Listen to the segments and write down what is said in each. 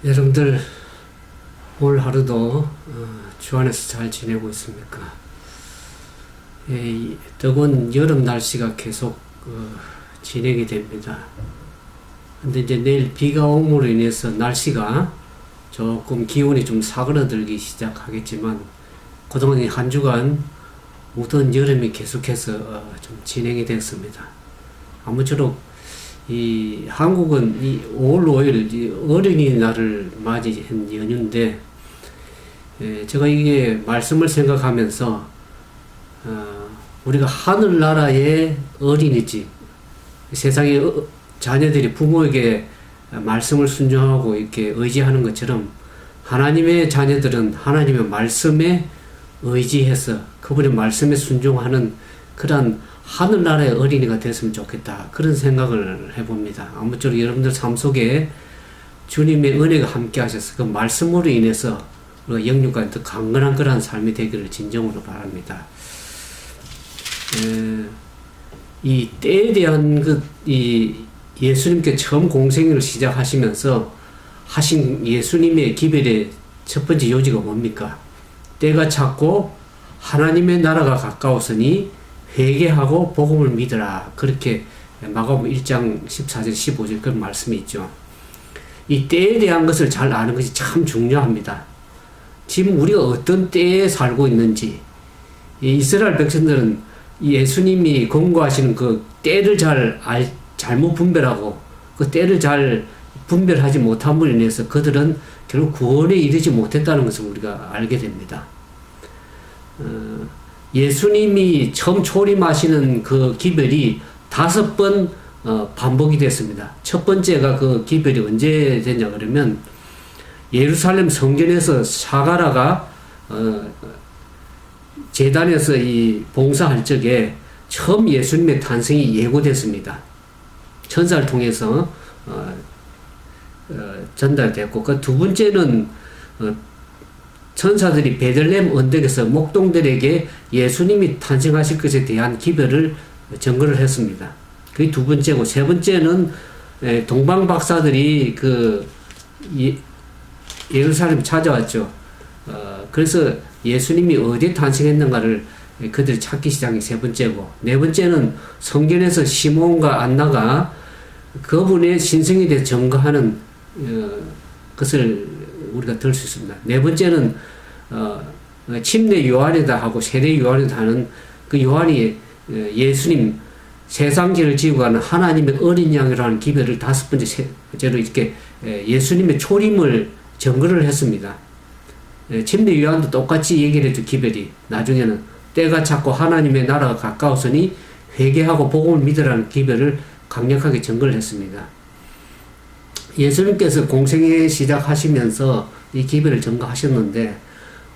여러분들 오늘 하루도 주 안에서 잘 지내고 있습니까? 뜨거운 여름 날씨가 계속 진행이 됩니다. 근데 이제 내일 비가 오므로 인해서 날씨가 조금 기온이 좀 사그러들기 시작하겠지만 그동안 한 주간 무더운 여름이 계속해서 좀 진행이 됐습니다. 아무쪼록 이 한국은 이 5월 5일 이 어린이날을 맞이한 연휴인데, 제가 이게 말씀을 생각하면서 우리가 하늘나라의 어린이집, 세상의 자녀들이 부모에게 말씀을 순종하고 이렇게 의지하는 것처럼 하나님의 자녀들은 하나님의 말씀에 의지해서 그분의 말씀에 순종하는 그러한 하늘나라의 어린이가 됐으면 좋겠다, 그런 생각을 해봅니다. 아무쪼록 여러분들 삶 속에 주님의 은혜가 함께 하셔서 그 말씀으로 인해서 우리가 영육간 더 강건한 그러한 삶이 되기를 진정으로 바랍니다. 이 때에 대한 이 예수님께 처음 공생애를 시작하시면서 하신 예수님의 기별의 첫 번째 요지가 뭡니까? 때가 찼고 하나님의 나라가 가까웠으니 회개하고 복음을 믿으라. 그렇게 마가복음 1장 14절 15절 그런 말씀이 있죠. 이 때에 대한 것을 잘 아는 것이 참 중요합니다. 지금 우리가 어떤 때에 살고 있는지, 이스라엘 백성들은 예수님이 권고하시는 그 때를 잘못 분별하고 그 때를 잘 분별하지 못함으로 인해서 그들은 결국 구원에 이르지 못했다는 것을 우리가 알게 됩니다. 예수님이 처음 초림하시는 그 기별이 5번 반복이 됐습니다. 첫 번째가 그 기별이 언제 됐냐 그러면 예루살렘 성전에서 사가라가 제단에서 이 봉사할 적에 처음 예수님의 탄생이 예고됐습니다. 천사를 통해서 전달됐고, 그 두 번째는 천사들이 베들레헴 언덕에서 목동들에게 예수님이 탄생하실 것에 대한 기별을 증거를 했습니다. 그게 두 번째고, 세 번째는 동방 박사들이 예루살렘 찾아왔죠. 그래서 예수님이 어디에 탄생했는가를 그들이 찾기 시작한 게 세 번째고, 네 번째는 성전에서 시몬과 안나가 그분의 신성에 대해 증거하는 것을 우리가 들 수 있습니다. 네 번째는 침례 요한이다 하고 세례 요한이다 하는 그 요한이 예수님 세상죄를 지고 가는 하나님의 어린 양이라는 기별을 5번째로 이렇게 예수님의 초림을 증거를 했습니다. 침례 요한도 똑같이 얘기를 했죠. 기별이 나중에는 때가 찼고 하나님의 나라가 가까웠으니 회개하고 복음을 믿으라는 기별을 강력하게 증거를 했습니다. 예수님께서 공생애 시작하시면서 이 기별을 증거하셨는데,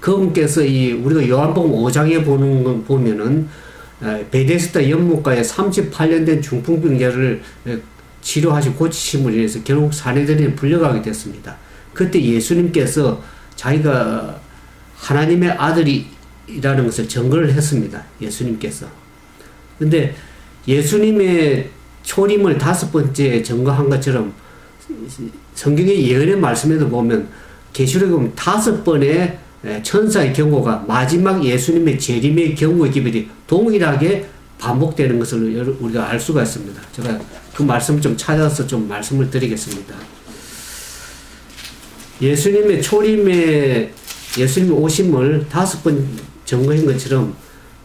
그분께서 우리가 요한복음 5장에 보면은 베데스다 연못가에 38년 된 중풍병자를 치료하시고 고치심으로 인해서 결국 사내들이 불려가게 됐습니다. 그때 예수님께서 자기가 하나님의 아들이라는 것을 증거를 했습니다. 예수님께서. 근데 예수님의 초림을 5번째 증거한 것처럼 성경의 예언의 말씀에도 보면 계시록에 보면 5번의 천사의 경고가 마지막 예수님의 재림의 경고의 기별이 동일하게 반복되는 것을 우리가 알 수가 있습니다. 제가 그 말씀을 좀 찾아서 좀 말씀을 드리겠습니다. 예수님의 초림에 예수님의 오심을 5번 증거한 것처럼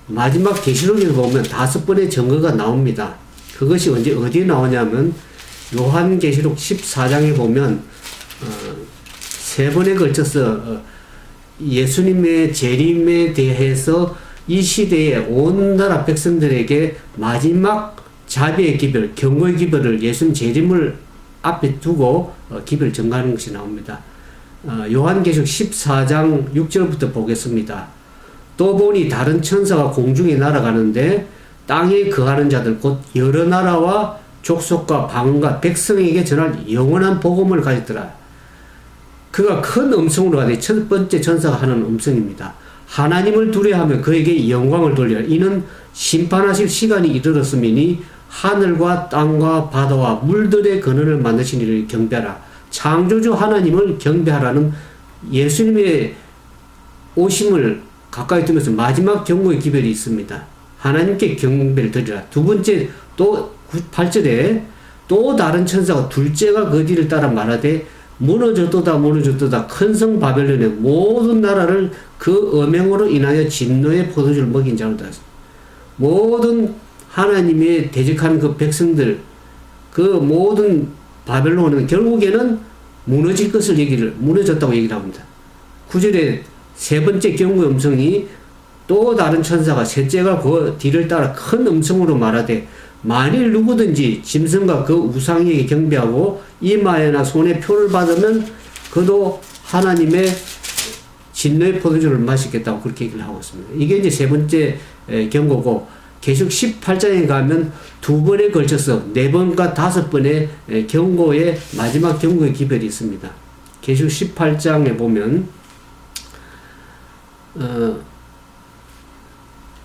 마지막 계시록에 보면 5번의 증거가 나옵니다. 그것이 어디에 나오냐면 요한계시록 14장에 보면 3번에 걸쳐서 예수님의 재림에 대해서 이 시대에 온 나라 백성들에게 마지막 자비의 기별, 경고의 기별을 예수님 재림을 앞에 두고 기별을 전가하는 것이 나옵니다. 요한계시록 14장 6절부터 보겠습니다. 또 보니 다른 천사가 공중에 날아가는데 땅에 거하는 자들 곧 여러 나라와 족속과 방언과 백성에게 전할 영원한 복음을 가졌더라. 그가 큰 음성으로 하되 첫 번째 천사가 하는 음성입니다. 하나님을 두려워하며 그에게 영광을 돌리라. 이는 심판하실 시간이 이르렀음이니 하늘과 땅과 바다와 물들의 근원을 만드신 이를 경배하라. 창조주 하나님을 경배하라는 예수님의 오심을 가까이 두면서 마지막 경고의 기별이 있습니다. 하나님께 경배를 드리라. 두 번째 또 8절에 또 다른 천사가 둘째가 그 뒤를 따라 말하되 무너졌도다 무너졌도다 큰 성 바벨론의 모든 나라를 그 음행으로 인하여 진노의 포도주를 먹인 자로다. 모든 하나님의 대적한 그 백성들 그 모든 바벨론은 결국에는 무너질 것을 무너졌다고 얘기를 합니다. 9절에 세 번째 경고의 음성이 또 다른 천사가 셋째가 그 뒤를 따라 큰 음성으로 말하되 만일 누구든지 짐승과 그 우상에게 경배하고 이마에나 손에 표를 받으면 그도 하나님의 진노의 포도주를 마시겠다고 그렇게 얘기를 하고 있습니다. 이게 이제 세 번째 경고고 계속 18장에 가면 두 번에 걸쳐서 4번과 5번의 경고의 마지막 경고의 기별이 있습니다. 계속 18장에 보면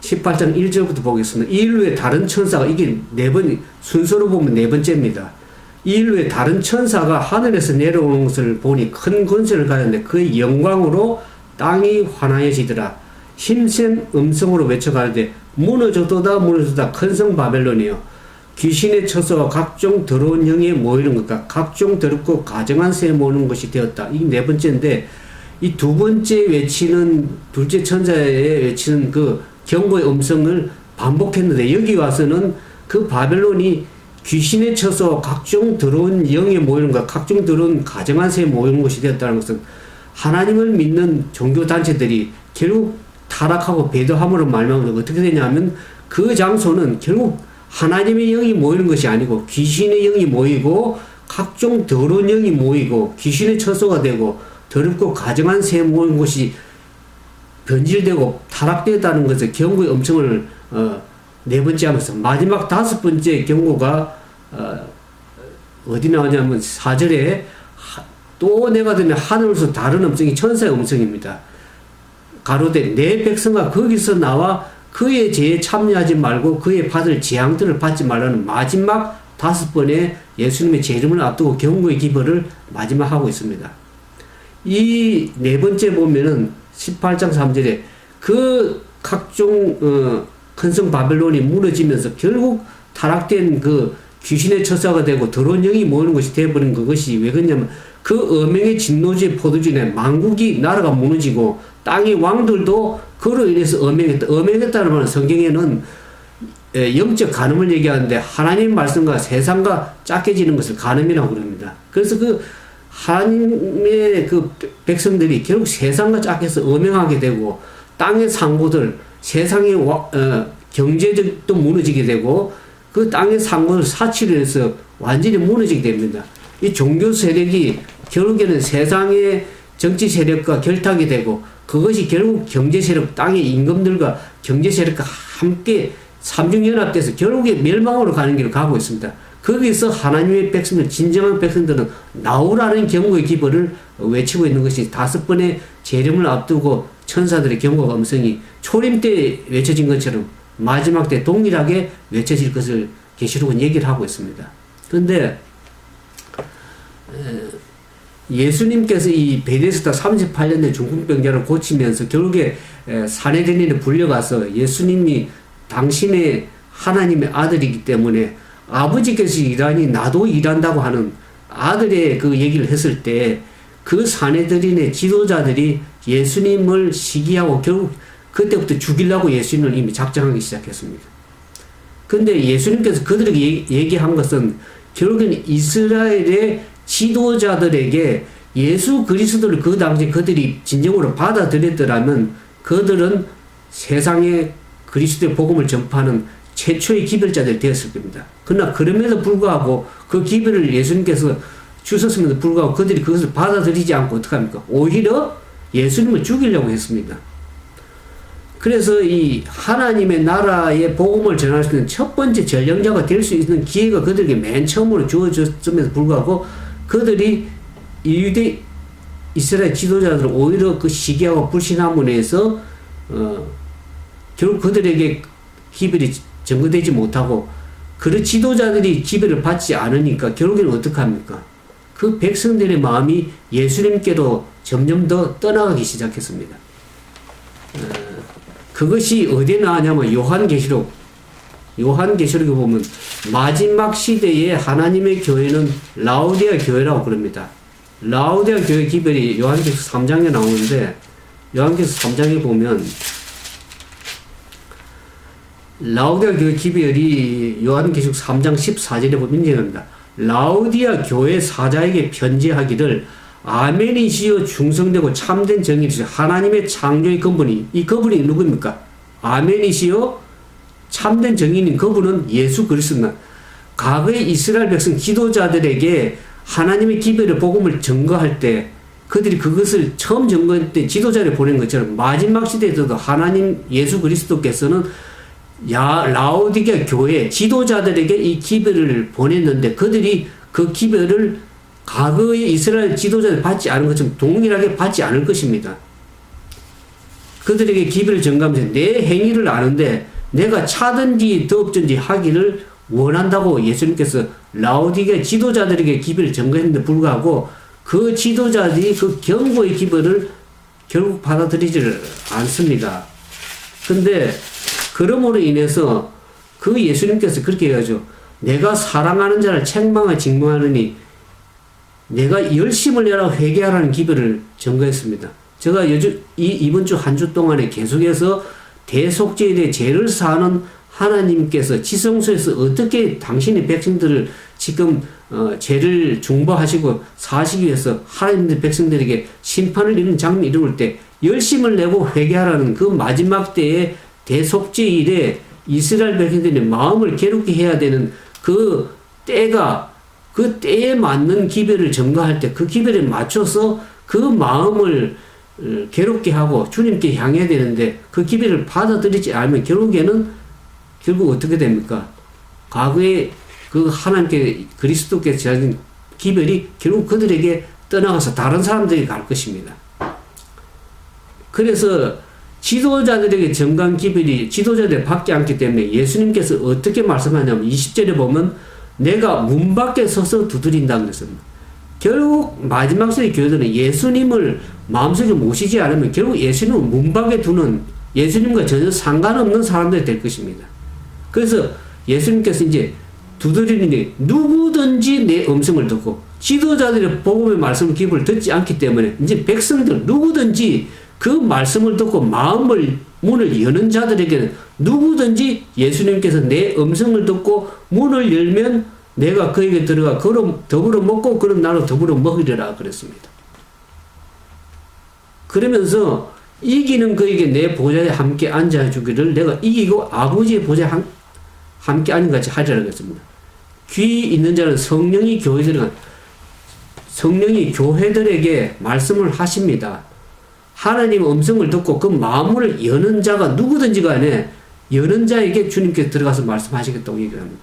18장 1절부터 보겠습니다. 이 일 후에 다른 천사가 이게 4번 순서로 보면 4번째입니다. 이 일 후에 다른 천사가 하늘에서 내려오는 것을 보니 큰 권세를 가졌는데 그의 영광으로 땅이 환하여지더라. 힘센 음성으로 외쳐가는데 무너졌도다 무너졌다 큰 성 바벨론이요 귀신의 처소와 각종 더러운 영에 모이는 것과 각종 더럽고 가증한 새에 모이는 것이 되었다. 이게 4번째인데 이 두 번째 외치는 둘째 천사의 외치는 그 경고의 음성을 반복했는데 여기 와서는 그 바벨론이 귀신의 처소와 각종 더러운 영에 모이는 것, 각종 더러운 가증한 새에 모이는 것이 되었다는 것은 하나님을 믿는 종교단체들이 결국 타락하고 배도함으로 말미암아 어떻게 되냐면 그 장소는 결국 하나님의 영이 모이는 것이 아니고 귀신의 영이 모이고 각종 더러운 영이 모이고 귀신의 처소가 되고 더럽고 가증한 새에 모이는 것이 변질되고 타락되었다는 것을 경고의 음성을 4번째 하면서 마지막 5번째 경고가 어디 나오냐면 4절에 또 내가 듣는 하늘에서 다른 음성이 천사의 음성입니다. 가로되 내 백성아 거기서 나와 그의 죄에 참여하지 말고 그의 받을 재앙들을 받지 말라는 마지막 5번의 예수님의 재림을 앞두고 경고의 기별을 마지막 하고 있습니다. 이 4번째 보면은 18장 3절에 그 각종 큰성 바벨론이 무너지면서 결국 타락된 그 귀신의 처사가 되고 더러운 영이 모이는 것이 되어버린 그것이 왜 그러냐면 그 음행의 진노주의 포도주에 만국이 나라가 무너지고 땅의 왕들도 그로 인해서 음행했다는 말은 성경에는 영적 간음을 얘기하는데 하나님 말씀과 세상과 짝해지는 것을 간음이라고 그럽니다. 그래서 그 하나님의 그 백성들이 결국 세상과 짝해서 음행하게 되고 땅의 상고들 세상의 경제적도 무너지게 되고 그 땅의 상고를 사치를 해서 완전히 무너지게 됩니다. 이 종교 세력이 결국에는 세상의 정치 세력과 결탁이 되고 그것이 결국 경제 세력, 땅의 임금들과 경제 세력과 함께 삼중연합돼서 결국에 멸망으로 가는 길을 가고 있습니다. 거기서 하나님의 백성들, 진정한 백성들은 나오라는 경고의 기별을 외치고 있는 것이 5번의 재림을 앞두고 천사들의 경고가 음성이 초림 때 외쳐진 것처럼 마지막 때 동일하게 외쳐질 것을 계시록은 얘기를 하고 있습니다. 그런데 예수님께서 이 베데스다 38년대 중풍병자를 고치면서 결국에 사내들인에 불려가서 예수님이 당신의 하나님의 아들이기 때문에 아버지께서 일하니 나도 일한다고 하는 아들의 그 얘기를 했을 때 그 사내들인의 지도자들이 예수님을 시기하고 결국 그때부터 죽이려고 예수님을 이미 작정하기 시작했습니다. 근데 예수님께서 그들에게 얘기한 것은 결국에는 이스라엘의 지도자들에게 예수 그리스도를 그 당시 그들이 진정으로 받아들였더라면 그들은 세상에 그리스도의 복음을 전파하는 최초의 기별자들이 되었을 겁니다. 그러나 그럼에도 불구하고 그 기별을 예수님께서 주셨음에도 불구하고 그들이 그것을 받아들이지 않고 어떡합니까? 오히려 예수님을 죽이려고 했습니다. 그래서 이 하나님의 나라의 복음을 전할 수 있는 첫 번째 전령자가 될 수 있는 기회가 그들에게 맨 처음으로 주어졌음에도 불구하고 그들이 유대 이스라엘 지도자들은 오히려 그 시기하고 불신함으로 해서 결국 그들에게 기별이 전거되지 못하고 그 지도자들이 기별을 받지 않으니까 결국에는 어떡합니까? 그 백성들의 마음이 예수님께로 점점 더 떠나가기 시작했습니다. 그것이 어디에 나왔냐면 요한계시록에 보면 마지막 시대에 하나님의 교회는 라오디아 교회라고 그럽니다. 라오디아 교회 기별이 요한계시록 3장에 나오는데, 요한계시록 3장에 보면 라오디아 교회 기별이 요한계시록 3장 14절에 보면 인정합니다. 라오디아 교회 사자에게 편지하기를 아멘이시여 중성되고 참된 정의이시여 하나님의 창조의 근본이, 이 그분이 누구입니까? 아멘이시여 참된 정의인 그분은 예수 그리스도입니다. 과거에 이스라엘 백성 지도자들에게 하나님의 기별의 복음을 증거할 때 그들이 그것을 처음 증거할 때 지도자를 보낸 것처럼 마지막 시대에서도 하나님 예수 그리스도께서는 라오디게아 교회 지도자들에게 이 기별을 보냈는데 그들이 그 기별을 과거의 이스라엘 지도자들 받지 않은 것처럼 동일하게 받지 않을 것입니다. 그들에게 기별을 전가하면서 내 행위를 아는데 내가 차든지 덥든지 하기를 원한다고 예수님께서 라오디게아 지도자들에게 기별을 전가했는데 불구하고 그 지도자들이 그 경고의 기별을 결국 받아들이지를 않습니다. 근데 그러므로 인해서 그 예수님께서 그렇게 해가지고 내가 사랑하는 자를 책망하여 직무하느니 내가 열심을 내라 회개하라는 기별을 전거했습니다. 제가 이번 주 한 주 동안에 계속해서 대속죄에 대해 죄를 사하는 하나님께서 지성소에서 어떻게 당신의 백성들을 지금 죄를 중보하시고 사하시기 위해서 하나님의 백성들에게 심판을 이루는 장면이 이루어질 때 열심을 내고 회개하라는 그 마지막 때에 대속죄일에 이스라엘 백성들의 마음을 괴롭게 해야 되는 그 때가 그 때에 맞는 기별을 전가할 때 그 기별에 맞춰서 그 마음을 괴롭게 하고 주님께 향해야 되는데 그 기별을 받아들이지 않으면 결국 어떻게 됩니까? 과거에 그 하나님께 그리스도께서 주신 기별이 결국 그들에게 떠나가서 다른 사람들에게 갈 것입니다. 그래서 지도자들에게 전가한 기별이 지도자들이 받지 않기 때문에 예수님께서 어떻게 말씀하냐면 20절에 보면 내가 문 밖에 서서 두드린다는 것입니다. 결국 마지막 세대 교회들은 예수님을 마음속에 모시지 않으면 결국 예수님을 문 밖에 두는 예수님과 전혀 상관없는 사람들이 될 것입니다. 그래서 예수님께서 이제 두드리니 누구든지 내 음성을 듣고 지도자들의 복음의 말씀을 기분을 듣지 않기 때문에 이제 백성들 누구든지 그 말씀을 듣고 문을 여는 자들에게는 누구든지 예수님께서 내 음성을 듣고 문을 열면 내가 그에게 들어가 더불어 먹고 그럼 나로 더불어 먹으리라 그랬습니다. 그러면서 이기는 그에게 내 보좌에 함께 앉아주기를 내가 이기고 아버지의 보좌에 함께 앉은 같이 하리라 그랬습니다. 귀 있는 자는 성령이 교회들에게 말씀을 하십니다. 하나님의 음성을 듣고 그 마음을 여는 자가 누구든지 간에 여는 자에게 주님께서 들어가서 말씀하시겠다고 얘기합니다.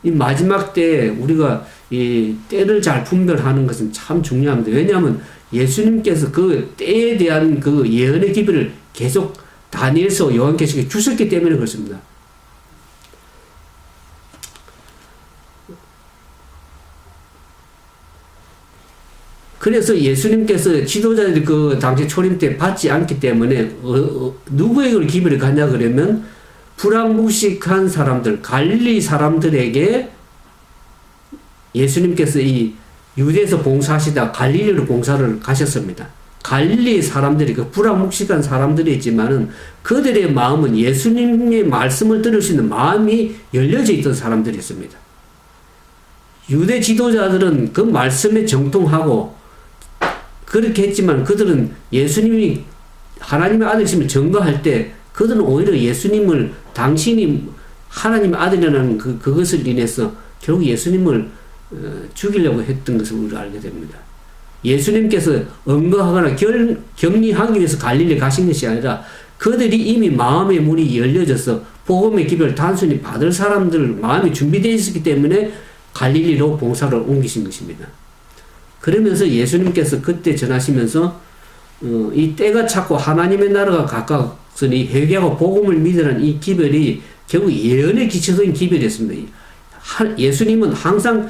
이 마지막 때 우리가 이 때를 잘 분별하는 것은 참 중요합니다. 왜냐하면 예수님께서 그 때에 대한 그 예언의 기별을 계속 다니엘서 요한계시록에 주셨기 때문에 그렇습니다. 그래서 예수님께서 지도자들이 그 당시 초림 때 받지 않기 때문에 누구에게 기별을 갔냐 그러면 불황묵식한 사람들, 갈릴리 사람들에게 예수님께서 이 유대에서 봉사하시다 갈릴리로 봉사를 가셨습니다. 갈릴리 사람들이 그 불황묵식한 사람들이 있지만은 그들의 마음은 예수님의 말씀을 들을 수 있는 마음이 열려져 있던 사람들이 있습니다. 유대 지도자들은 그 말씀에 정통하고 그렇게 했지만 그들은 예수님이 하나님의 아들이심을 증거할 때 그들은 오히려 예수님을 당신이 하나님의 아들이라는 그것을 인해서 결국 예수님을 죽이려고 했던 것을 우리가 알게 됩니다. 예수님께서 언거하거나 격리하기 위해서 갈릴리 가신 것이 아니라 그들이 이미 마음의 문이 열려져서 복음의 기별을 단순히 받을 사람들 마음이 준비되어 있었기 때문에 갈릴리로 봉사를 옮기신 것입니다. 그러면서 예수님께서 그때 전하시면서 이 때가 찼고 하나님의 나라가 가까웠으니 회개하고 복음을 믿으라는 이 기별이 결국 예언의 기초적인 기별이었습니다. 예수님은 항상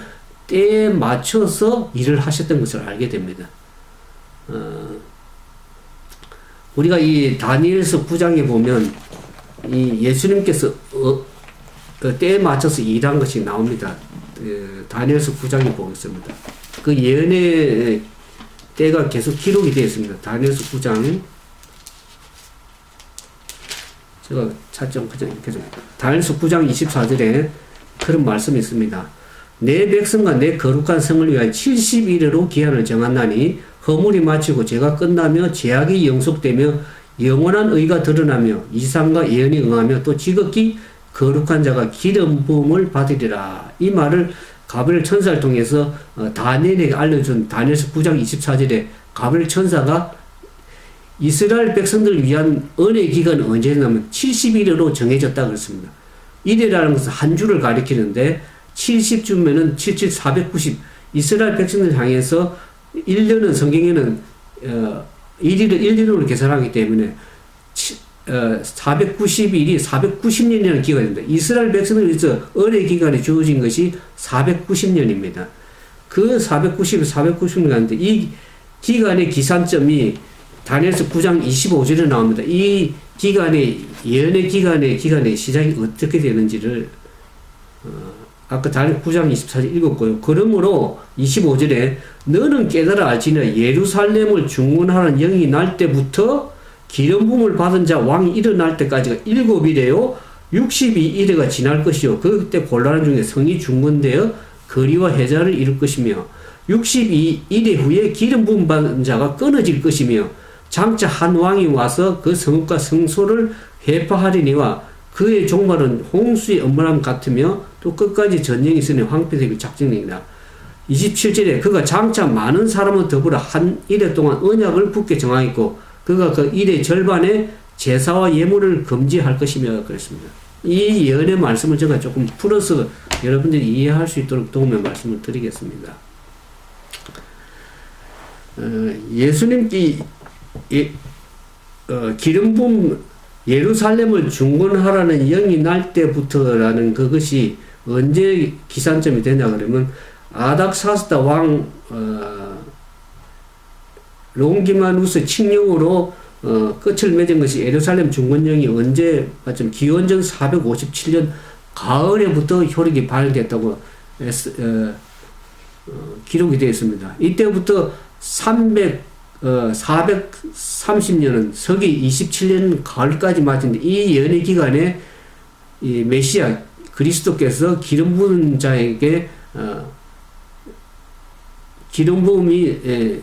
때에 맞춰서 일을 하셨던 것을 알게 됩니다. 우리가 이 다니엘서 9장에 보면 이 예수님께서 그 때에 맞춰서 일한 것이 나옵니다. 다니엘서 9장에 보겠습니다. 그 예언의 때가 계속 기록이 되어 있습니다. 다니엘서 9장. 제가 찾죠. 다니엘서 9장 24절에 그런 말씀이 있습니다. 내 백성과 내 거룩한 성을 위하여 70일으로 기한을 정한나니 허물이 마치고 제가 끝나며 제약이 영속되며 영원한 의가 드러나며 이상과 예언이 응하며 또 지극히 거룩한 자가 기름 부음을 받으리라. 이 말을 가브리엘 천사를 통해서 다니엘에게 알려준 다니엘서 9장 24절에 가브리엘 천사가 이스라엘 백성들을 위한 은혜의 기간은 언제냐면 70일으로 정해졌다 그랬습니다. 이래라는 것은 한 주를 가리키는데 70주면은 77, 490 이스라엘 백성들 향해서 1년은 성경에는 1년으로 계산하기 때문에 490일이 490년이라는 기간입니다. 이스라엘 백성을 위해서 은혜 기간이 주어진 것이 490년입니다. 그 490년인데 이 기간의 기산점이 다니엘서 9장 25절에 나옵니다. 이 기간의 예언의 기간의 시작이 어떻게 되는지를 아까 다니엘 9장 24절 읽었고요. 그러므로 25절에 너는 깨달아 알지니라 예루살렘을 중건하는 영이 날 때부터 기름 부음을 받은 자 왕이 일어날 때까지가 7일에요. 62일에가 지날 것이요. 그때 곤란 중에 성이 중건되어 거리와 해자를 이룰 것이며 62일 후에 기름 부음 받은 자가 끊어질 것이며 장차 한 왕이 와서 그 성읍과 성소를 회파하리니와 그의 종말은 홍수의 엄문함 같으며 또 끝까지 전쟁이 있으니 황폐되기 작정이다. 27절에 그가 장차 많은 사람을 더불어 한 일해 동안 언약을 굳게 정하였고 그가 그 일의 절반에 제사와 예물을 금지할 것이며 그랬습니다. 이 예언의 말씀을 제가 조금 풀어서 여러분들이 이해할 수 있도록 도움의 말씀을 드리겠습니다. 예수님께 기름 부음 예루살렘을 중건하라는 영이 날 때부터라는 그것이 언제 기산점이 되냐 그러면 아닥사스다 왕 롱기마누스 칙령으로 끝을 맺은 것이 예루살렘 중건령이 언제 맞죠? 기원전 457년 가을에부터 효력이 발휘됐다고 기록이 되어 있습니다. 이때부터 430년은 서기 27년 가을까지 맞는데 이 연의 기간에 이 메시아 그리스도께서 기름 부은 자에게 기름 부음이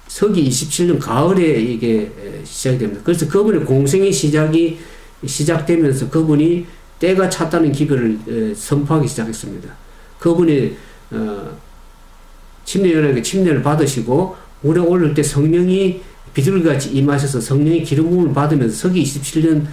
서기 27년 가을에 이게 시작이 됩니다. 그래서 그분의 공생의 시작되면서 그분이 때가 찼다는 기별을 선포하기 시작했습니다. 그분이 침례연에게 침례를 받으시고 물에 오를 때 성령이 비둘기같이 임하셔서 성령의 기름 부음을 받으면서 서기 27년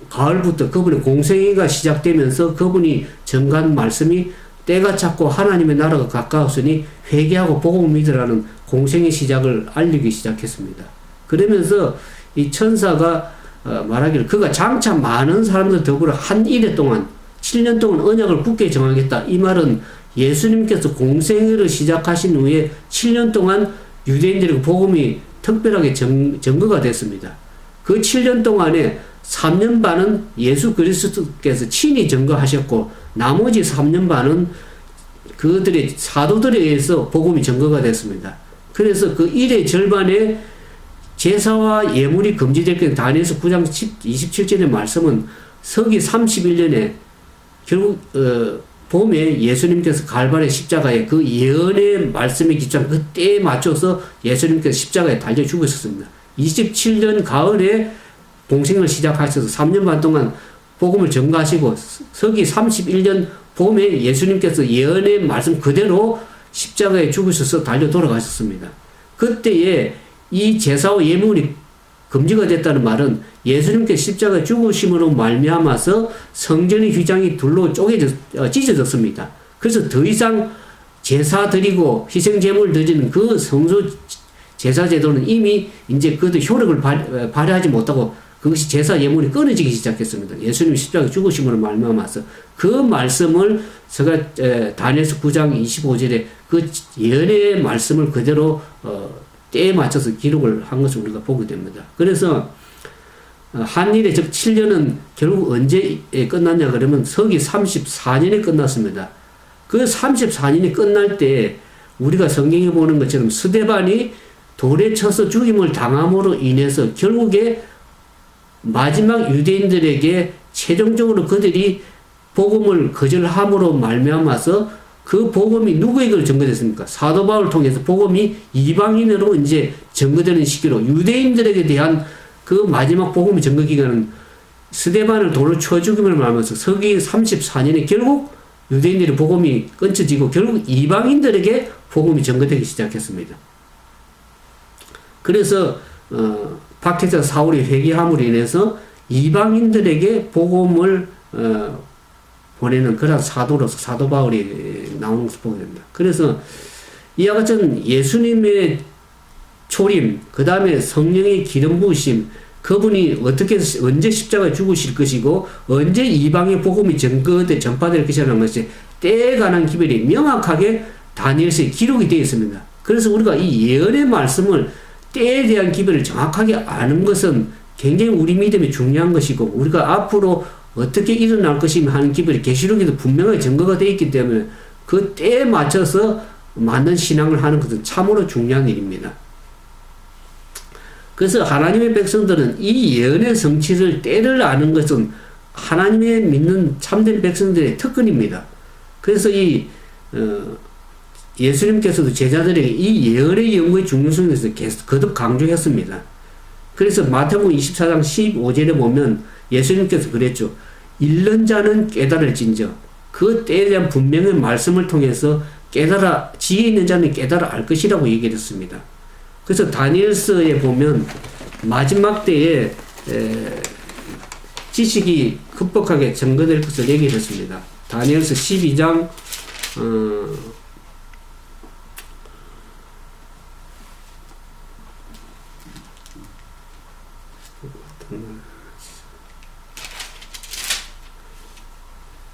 가을부터 그분의 공생애가 시작되면서 그분이 전간 말씀이 때가 찼고 하나님의 나라가 가까웠으니 회개하고 복음을 믿으라는 공생의 시작을 알리기 시작했습니다. 그러면서 이 천사가 말하기를 그가 장차 많은 사람들 더불어 한 일해 동안 7년 동안 언약을 굳게 정하겠다. 이 말은 예수님께서 공생애를 시작하신 후에 7년 동안 유대인들에게 복음이 특별하게 증거가 됐습니다. 그 7년 동안에 3년 반은 예수 그리스도께서 친히 증거하셨고 나머지 3년 반은 그들의 사도들에 의해서 복음이 증거가 됐습니다. 그래서 그 일의 절반에 제사와 예물이 금지될 때 다니엘서 9장 27절의 말씀은 서기 31년에 결국 봄에 예수님께서 갈발의 십자가에 그 예언의 말씀에 기초한 그 때에 맞춰서 예수님께서 십자가에 달려 죽으셨습니다. 27년 가을에 공생을 시작하셔서 3년 반 동안 복음을 전가하시고 서기 31년 봄에 예수님께서 예언의 말씀 그대로 십자가에 죽으셔서 달려 돌아가셨습니다. 그때에 이 제사와 예물이 금지가 됐다는 말은 예수님께서 십자가에 죽으심으로 말미암아서 성전의 휘장이 둘로 찢어졌습니다. 그래서 더 이상 제사 드리고 희생 제물 드리는 그 성소 제사 제도는 이미 이제 그도 효력을 발휘하지 못하고 그것이 제사 예물이 끊어지기 시작했습니다. 예수님이 십자가에 죽으심으로 말미암아서 그 말씀을 다니엘서 9장 25절에 그 예언의 말씀을 그대로 때에 맞춰서 기록을 한 것을 우리가 보게 됩니다. 그래서 한일의 즉 7년은 결국 언제 끝났냐 그러면 서기 34년에 끝났습니다. 그 34년이 끝날 때 우리가 성경에 보는 것처럼 스데반이 돌에 쳐서 죽임을 당함으로 인해서 결국에 마지막 유대인들에게 최종적으로 그들이 복음을 거절함으로 말미암아서 그 복음이 누구에게 전거됐습니까? 사도 바울을 통해서 복음이 이방인으로 이제 전거되는 시기로 유대인들에게 대한 그 마지막 복음의 전거 기간은 스데반을 돌로 쳐 죽임을 말하면서 서기 34년에 결국 유대인들의 복음이 끊쳐지고 결국 이방인들에게 복음이 전거되기 시작했습니다. 그래서 박해자 사울이 회개함으로 인해서 이방인들에게 복음을 보내는 그런 사도로서 사도 바울이 나오는 것을 보게 됩니다. 그래서 이와 같은 예수님의 초림, 그 다음에 성령의 기름 부으심, 그분이 어떻게 언제 십자가에 죽으실 것이고 언제 이방의 복음이 전파될 것이라는 것이 때에 관한 기별이 명확하게 다니엘서에 기록이 되어 있습니다. 그래서 우리가 이 예언의 말씀을 때에 대한 기별을 정확하게 아는 것은 굉장히 우리 믿음이 중요한 것이고 우리가 앞으로 어떻게 일어날 것이며 하는 기별이 계시록에도 분명하게 증거가 되어 있기 때문에 그 때에 맞춰서 맞는 신앙을 하는 것은 참으로 중요한 일입니다. 그래서 하나님의 백성들은 이 예언의 성취를 때를 아는 것은 하나님의 믿는 참된 백성들의 특권입니다. 그래서 예수님께서도 제자들에게 이 예언의 연구의 중요성에 대해서 계속 거듭 강조했습니다. 그래서 마태복음 24장 15절에 보면 예수님께서 그랬죠. 읽는 자는 깨달을진저 그 때에 대한 분명한 말씀을 통해서 지혜 있는 자는 깨달아 알 것이라고 얘기했습니다. 그래서 다니엘서에 보면 마지막 때에 지식이 급격하게 증거될 것을 얘기했습니다. 다니엘서 12장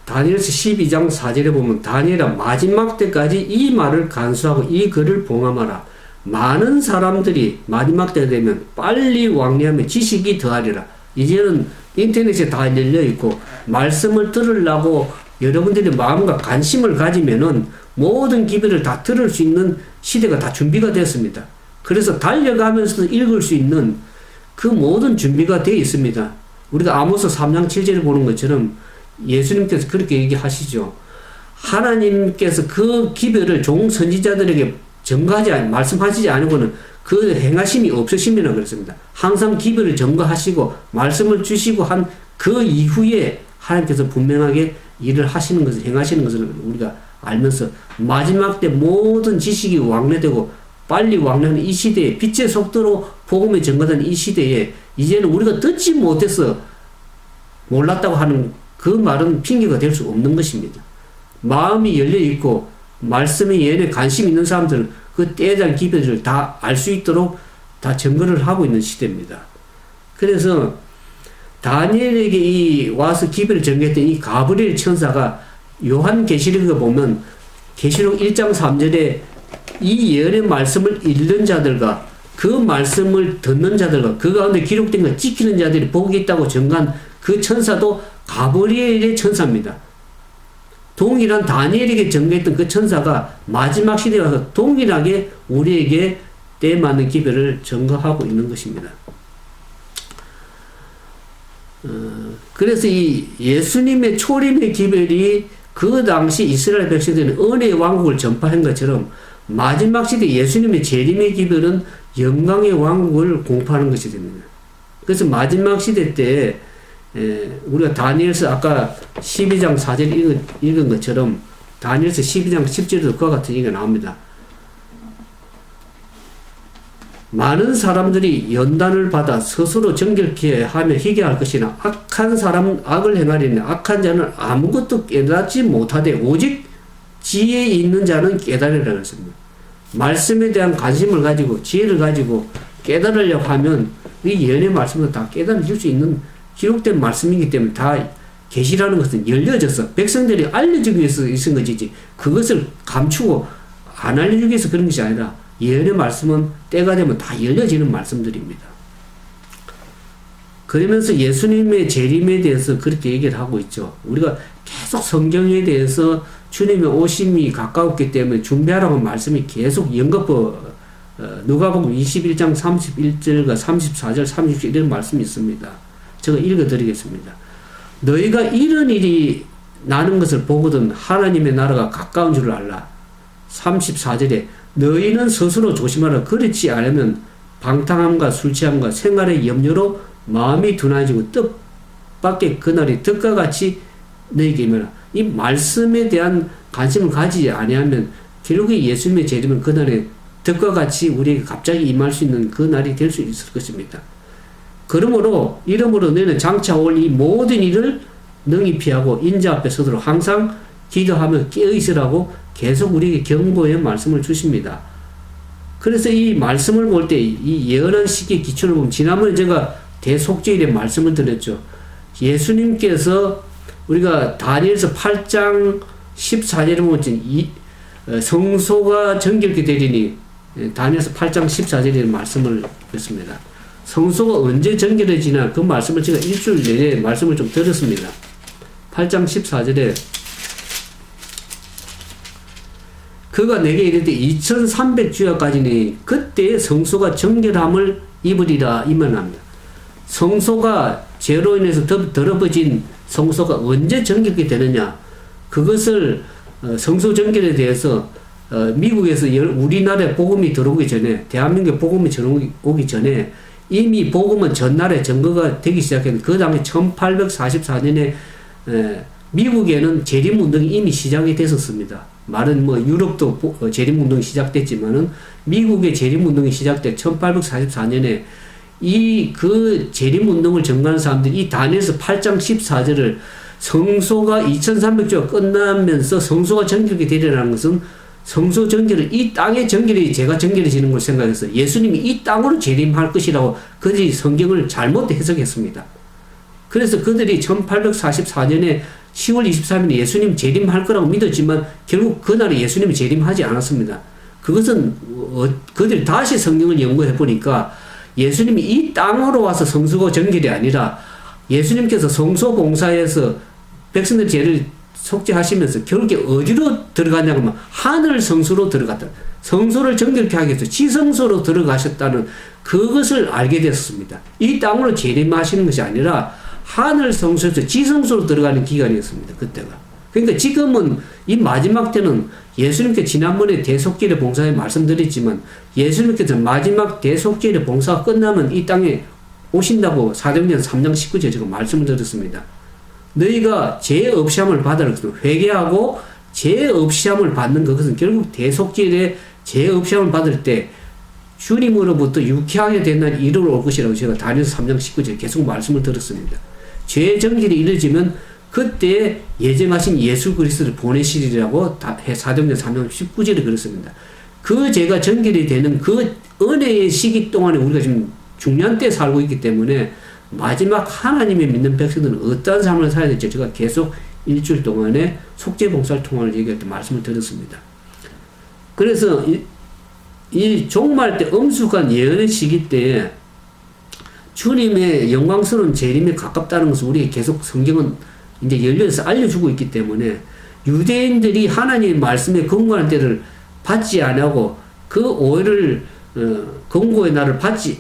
다니엘서 12장 4절에 보면 다니엘아 마지막 때까지 이 말을 간수하고 이 글을 봉함하라. 많은 사람들이 마지막 때가 되면 빨리 왕래하며 지식이 더하리라. 이제는 인터넷에 다 열려있고 말씀을 들으려고 여러분들이 마음과 관심을 가지면은 모든 기별을 다 들을 수 있는 시대가 다 준비가 됐습니다. 그래서 달려가면서도 읽을 수 있는 그 모든 준비가 되어 있습니다. 우리가 아모스 3장 7절을 보는 것처럼 예수님께서 그렇게 얘기하시죠. 하나님께서 그 기별을 종 선지자들에게 말씀하시지 않고는 그 행하심이 없으심이라 그랬습니다. 항상 기별을 전거하시고 말씀을 주시고 한 그 이후에 하나님께서 분명하게 일을 하시는 것을 행하시는 것을 우리가 알면서 마지막 때 모든 지식이 왕래되고 빨리 왕래하는 이 시대에 빛의 속도로 복음에 전거된 이 시대에 이제는 우리가 듣지 못해서 몰랐다고 하는 그 말은 핑계가 될 수 없는 것입니다. 마음이 열려있고 말씀의 예언에 관심 있는 사람들은 그 때에 대한 기별을 다 알 수 있도록 다 증거를 하고 있는 시대입니다. 그래서 다니엘에게 와서 기별을 전개했던 이 가브리엘 천사가 요한계시록에 보면 계시록 1장 3절에 이 예언의 말씀을 읽는 자들과 그 말씀을 듣는 자들과 그 가운데 기록된 것 지키는 자들이 복이 있다고 전가한 그 천사도 가브리엘의 천사입니다. 동일한 다니엘에게 전가했던 그 천사가 마지막 시대에 와서 동일하게 우리에게 때에 맞는 기별을 전가하고 있는 것입니다. 그래서 이 예수님의 초림의 기별이 그 당시 이스라엘 백성들은 은혜의 왕국을 전파한 것처럼 마지막 시대 예수님의 재림의 기별은 영광의 왕국을 공포하는 것이 됩니다. 그래서 마지막 시대 때 우리가 다니엘서 아까 12장 4절 읽은 것처럼 다니엘서 12장 10절에도 그와 같은 얘기가 나옵니다. 많은 사람들이 연단을 받아 스스로 정결케 하며 희귀할 것이나 악한 사람은 악을 행하리니 악한 자는 아무것도 깨닫지 못하되 오직 지혜 있는 자는 깨달으라 그랬습니다. 말씀에 대한 관심을 가지고 지혜를 가지고 깨달으려고 하면 이 예언의 말씀은 다 깨달아질 수 있는 기록된 말씀이기 때문에 다 계시라는 것은 열려져서 백성들이 알려주기 위해서 있은 것이지 그것을 감추고 안 알려주기 위해서 그런 것이 아니라 예언의 말씀은 때가 되면 다 열려지는 말씀들입니다. 그러면서 예수님의 재림에 대해서 그렇게 얘기를 하고 있죠. 우리가 계속 성경에 대해서 주님의 오심이 가까웠기 때문에 준비하라고 말씀이 계속 연거푸 누가복음 21장 31절과 34절 36절 이런 말씀이 있습니다. 제가 읽어드리겠습니다. 너희가 이런 일이 나는 것을 보거든 하나님의 나라가 가까운 줄을 알라. 34절에 너희는 스스로 조심하라. 그렇지 않으면 방탕함과 술취함과 생활의 염려로 마음이 둔해지고 뜻밖의 그날이 득과 같이 너희에게 임하라. 이 말씀에 대한 관심을 가지지 아니하면 결국에 예수님의 재림은 그날에 득과 같이 우리에게 갑자기 임할 수 있는 그 날이 될 수 있을 것입니다. 그러므로 이러므로 너희는 장차 올 이 모든 일을 능히 피하고 인자 앞에 서도록 항상 기도하며 깨어 있으라고 계속 우리에게 경고의 말씀을 주십니다. 그래서 이 말씀을 볼 때 이 예언한 시기의 기초를 보면 지난번에 제가 대속죄일에 말씀을 드렸죠. 예수님께서 우리가 다니엘서 8장 14절에 보면 성소가 정결케 되리니 다니엘서 8장 14절에 말씀을 드렸습니다. 성소가 언제 정결해지나 그 말씀을 제가 일주일 내내 말씀을 좀 드렸습니다. 8장 14절에 그가 내게 이르되 2300주야까지니 그때 성소가 정결함을 입으리라 이만합니다. 성소가 죄로 인해서 더러워진 성소가 언제 정결이 되느냐 그것을 성소 정결에 대해서 미국에서 우리나라에 복음이 들어오기 전에 대한민국에 복음이 들어오기 전에 이미 복음은 전날에 증거가 되기 시작했는데 그 다음에 1844년에 미국에는 재림운동이 이미 시작이 됐었습니다. 말은 뭐 유럽도 재림운동이 시작됐지만은 미국의 재림운동이 시작돼 1844년에 그 재림운동을 전가하는 사람들이 이 다니엘서 8장 14절을 성소가 2300주가 끝나면서 성소가 정결이 되리라는 것은 성소 정결을 이 땅의 정결이 제가 정결해지는 걸 생각해서 예수님이 이 땅으로 재림할 것이라고 그들이 성경을 잘못 해석했습니다. 그래서 그들이 1844년에 10월 23일에 예수님 재림할 거라고 믿었지만 결국 그날에 예수님이 재림하지 않았습니다. 그것은 그들이 다시 성경을 연구해 보니까 예수님이 이 땅으로 와서 성소가 정결이 아니라 예수님께서 성소 봉사에서 백성들 죄를 속죄하시면서 결국에 어디로 들어갔냐고 하면 하늘 성소로 들어갔다. 성소를 정결케 하기 위해서 지성소로 들어가셨다는 그것을 알게 됐습니다. 이 땅으로 재림하시는 것이 아니라 하늘 성소에서 지성소로 들어가는 기간이었습니다. 그때가. 그러니까 지금은 이 마지막 때는 예수님께 지난번에 대속죄의 봉사에 말씀드렸지만 예수님께서 마지막 대속죄의 봉사가 끝나면 이 땅에 오신다고 사도행전 3장 19절에 제가 말씀을 드렸습니다. 너희가 죄 없이함을 받으라. 회개하고 죄 없이함을 받는 것은 결국 대속죄의 죄 없이함을 받을 때 주님으로부터 유쾌하게 된 날 이르러 올 것이라고 제가 다니엘서 3장 19절에 계속 말씀을 드렸습니다. 죄 정결이 이루어지면 그때 예정하신 예수 그리스도를 보내시리라고 사도행전 3장 19절에 그랬습니다. 그 죄가 정결이 되는 그 은혜의 시기 동안에 우리가 지금 중요한 때 살고 있기 때문에 마지막 하나님의 믿는 백성들은 어떠한 삶을 살아야 될지 제가 계속 일주일 동안에 속죄봉사를 통해 얘기할 때 말씀을 드렸습니다. 그래서 이 종말 때 엄숙한 예언의 시기 때에 주님의 영광스러운 재림에 가깝다는 것을 우리에게 계속 성경은 이제 열려서 알려주고 있기 때문에 유대인들이 하나님의 말씀에 근거하는 때를 받지 않고 그 오해를 근거의 날을 받지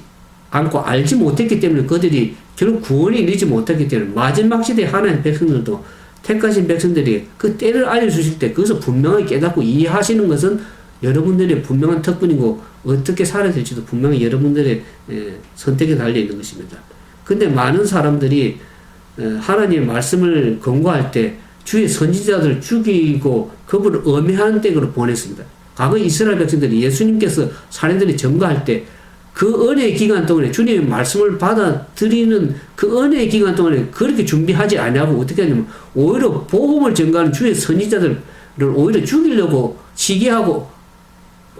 않고 알지 못했기 때문에 그들이 결국 구원이 이르지 못했기 때문에 마지막 시대에 하나님의 백성들도 택하신 백성들이 그 때를 알려주실 때 그것을 분명히 깨닫고 이해하시는 것은 여러분들의 분명한 특권이고 어떻게 살아야 될지도 분명히 여러분들의 선택에 달려있는 것입니다. 근데 많은 사람들이 하나님의 말씀을 권고할 때 주의 선지자들을 죽이고 그분을 엄해하는 댁으로 보냈습니다. 과거 이스라엘 백성들이 예수님께서 사람들이 증거할 때 그 은혜의 기간 동안에 주님의 말씀을 받아들이는 그 은혜의 기간 동안에 그렇게 준비하지 않냐고 어떻게 하냐면 오히려 복음을 전가하는 주의 선지자들을 오히려 죽이려고 시기하고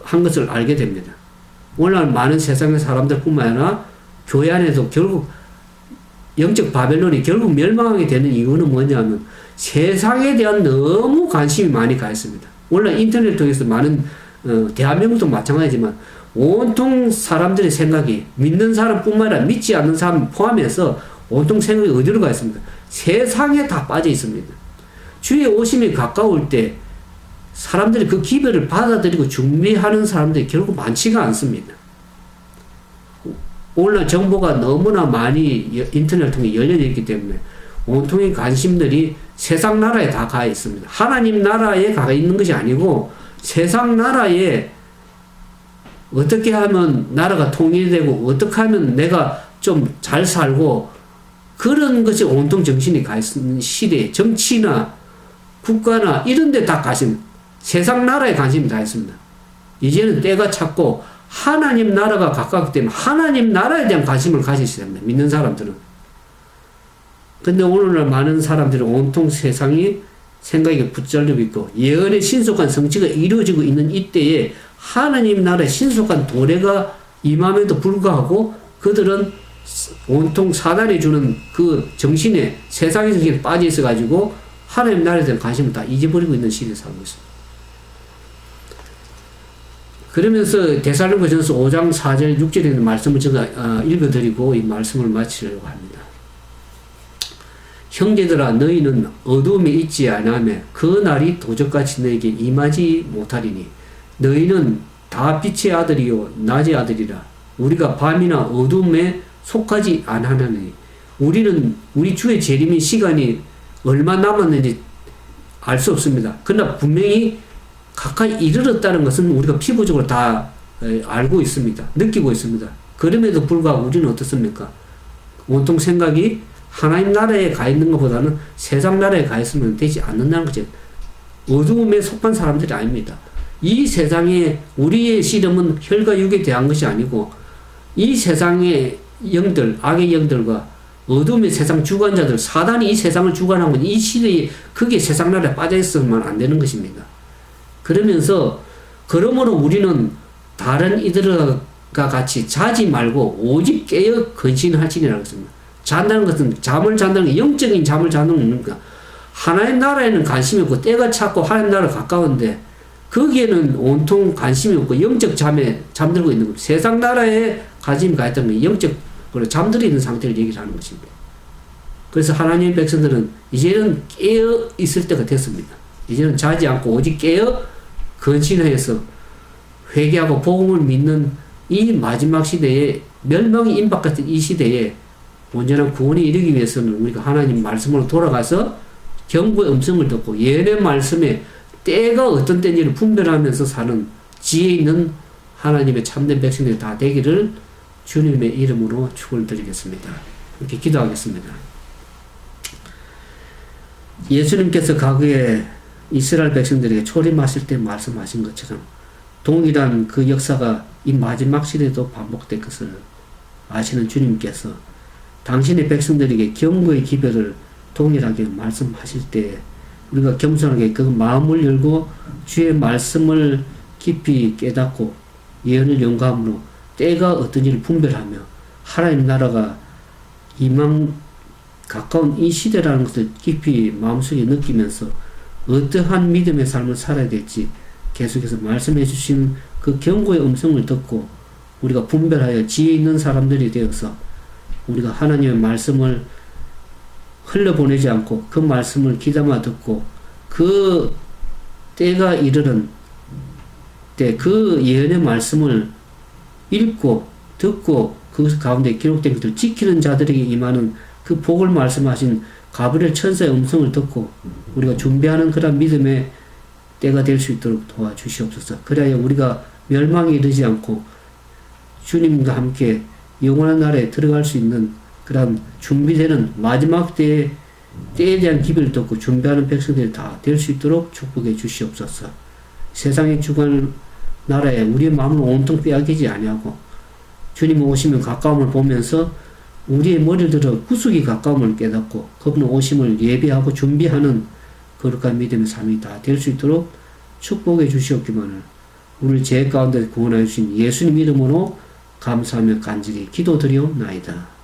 한 것을 알게 됩니다. 오늘날 많은 세상의 사람들뿐만 아니라 교회 안에도 결국 영적 바벨론이 결국 멸망하게 되는 이유는 뭐냐면 세상에 대한 너무 관심이 많이 가 있습니다. 오늘날 인터넷 통해서 많은 대한민국도 마찬가지지만 온통 사람들의 생각이 믿는 사람뿐만 아니라 믿지 않는 사람 포함해서 온통 생각이 어디로 가 있습니까? 세상에 다 빠져 있습니다. 주의 오심이 가까울 때 사람들이 그 기별을 받아들이고 준비하는 사람들이 결국 많지가 않습니다. 오늘날 정보가 너무나 많이 인터넷을 통해 열려져 있기 때문에 온통의 관심들이 세상 나라에 다 가 있습니다. 하나님 나라에 가 있는 것이 아니고 세상 나라에 어떻게 하면 나라가 통일되고 어떻게 하면 내가 좀 잘 살고 그런 것이 온통 정신이 가 있는 시대에 정치나 국가나 이런 데 다 관심, 세상 나라에 관심이 다 있습니다. 이제는 때가 찼고 하나님 나라가 가깝기 때문에 하나님 나라에 대한 관심을 가지셔야 됩니다. 믿는 사람들은. 근데 오늘날 많은 사람들은 온통 세상이 생각에 붙잡히고 있고 예언의 신속한 성취가 이루어지고 있는 이때에 하나님 나라의 신속한 도래가 임함에도 불구하고 그들은 온통 사단이 주는 그 정신에 세상의 정신에 빠져 있어 가지고 하나님 나라에 대한 관심을 다 잊어버리고 있는 시대에 살고 있습니다. 그러면서 데살로니가전서 5장 4절 6절에 있는 말씀을 제가 읽어드리고 이 말씀을 마치려고 합니다. 형제들아 너희는 어두움에 있지 아니하며 그 날이 도적같이 너에게 임하지 못하리니 너희는 다 빛의 아들이요 낮의 아들이라. 우리가 밤이나 어둠에 속하지 아니하나니 우리는 우리 주의 재림의 시간이 얼마 남았는지 알 수 없습니다. 그러나 분명히 가까이 이르렀다는 것은 우리가 피부적으로 다 알고 있습니다. 느끼고 있습니다. 그럼에도 불구하고 우리는 어떻습니까? 온통 생각이 하나님 나라에 가 있는 것보다는 세상 나라에 가 있으면 되지 않는다는 거죠. 어두움에 속한 사람들이 아닙니다. 이 세상에 우리의 씨름은 혈과 육에 대한 것이 아니고 이 세상의 영들, 악의 영들과 어둠의 세상 주관자들, 사단이 이 세상을 주관하고 이 시대에 그게 세상 나라에 빠져 있으면 안 되는 것입니다. 그러면서 그러므로 우리는 다른 이들과 같이 자지 말고 오직 깨어 근신하시니라고 했습니다. 잔다는 것은 잠을 잔다는 게 영적인 잠을 자는 겁니까? 하나님 나라에는 관심이 없고 때가 찼고 하나님 나라 가까운데 거기에는 온통 관심이 없고 영적 잠에 잠들고 있는 겁니다. 세상 나라에 관심이 가 있다는 건 영적으로 잠들어 있는 상태를 얘기를 하는 것입니다. 그래서 하나님의 백성들은 이제는 깨어 있을 때가 됐습니다. 이제는 자지 않고 오직 깨어 근신하여서 회개하고 복음을 믿는 이 마지막 시대에 멸망이 임박했던 이 시대에 온전한 구원에 이르기 위해서는 우리가 하나님 말씀으로 돌아가서 경고의 음성을 듣고 예언의 말씀에 때가 어떤 때인지를 분별하면서 사는 지혜 있는 하나님의 참된 백성들이 다 되기를 주님의 이름으로 축원을 드리겠습니다. 이렇게 기도하겠습니다. 예수님께서 과거에 이스라엘 백성들에게 초림하실 때 말씀하신 것처럼 동일한 그 역사가 이 마지막 시대에도 반복될 것을 아시는 주님께서 당신의 백성들에게 경고의 기별을 동일하게 말씀하실 때 우리가 겸손하게 그 마음을 열고 주의 말씀을 깊이 깨닫고 예언을 용감으로 때가 어떤지를 분별하며 하나님 나라가 이만 가까운 이 시대라는 것을 깊이 마음속에 느끼면서 어떠한 믿음의 삶을 살아야 될지 계속해서 말씀해 주신 그 경고의 음성을 듣고 우리가 분별하여 지혜 있는 사람들이 되어서 우리가 하나님의 말씀을 흘려보내지 않고 그 말씀을 귀담아 듣고 그 때가 이르는 때 그 예언의 말씀을 읽고 듣고 그 가운데 기록된 것을 지키는 자들에게 임하는 그 복을 말씀하신 가브리엘 천사의 음성을 듣고 우리가 준비하는 그런 믿음의 때가 될 수 있도록 도와주시옵소서. 그래야 우리가 멸망에 이르지 않고 주님과 함께 영원한 나라에 들어갈 수 있는 그런 준비되는 마지막 때에 대한 기별을 듣고 준비하는 백성들이 다 될 수 있도록 축복해 주시옵소서. 세상의 주관 나라에 우리의 마음을 온통 빼앗기지 아니하고 주님 오시면 가까움을 보면서 우리의 머리를 들어 구속이 가까움을 깨닫고 그분 오심을 예배하고 준비하는 거룩한 믿음의 삶이 다 될 수 있도록 축복해 주시옵기만을 우리를 죄 가운데 구원하여 주신 예수님 이름으로 감사하며 간절히 기도드리옵나이다.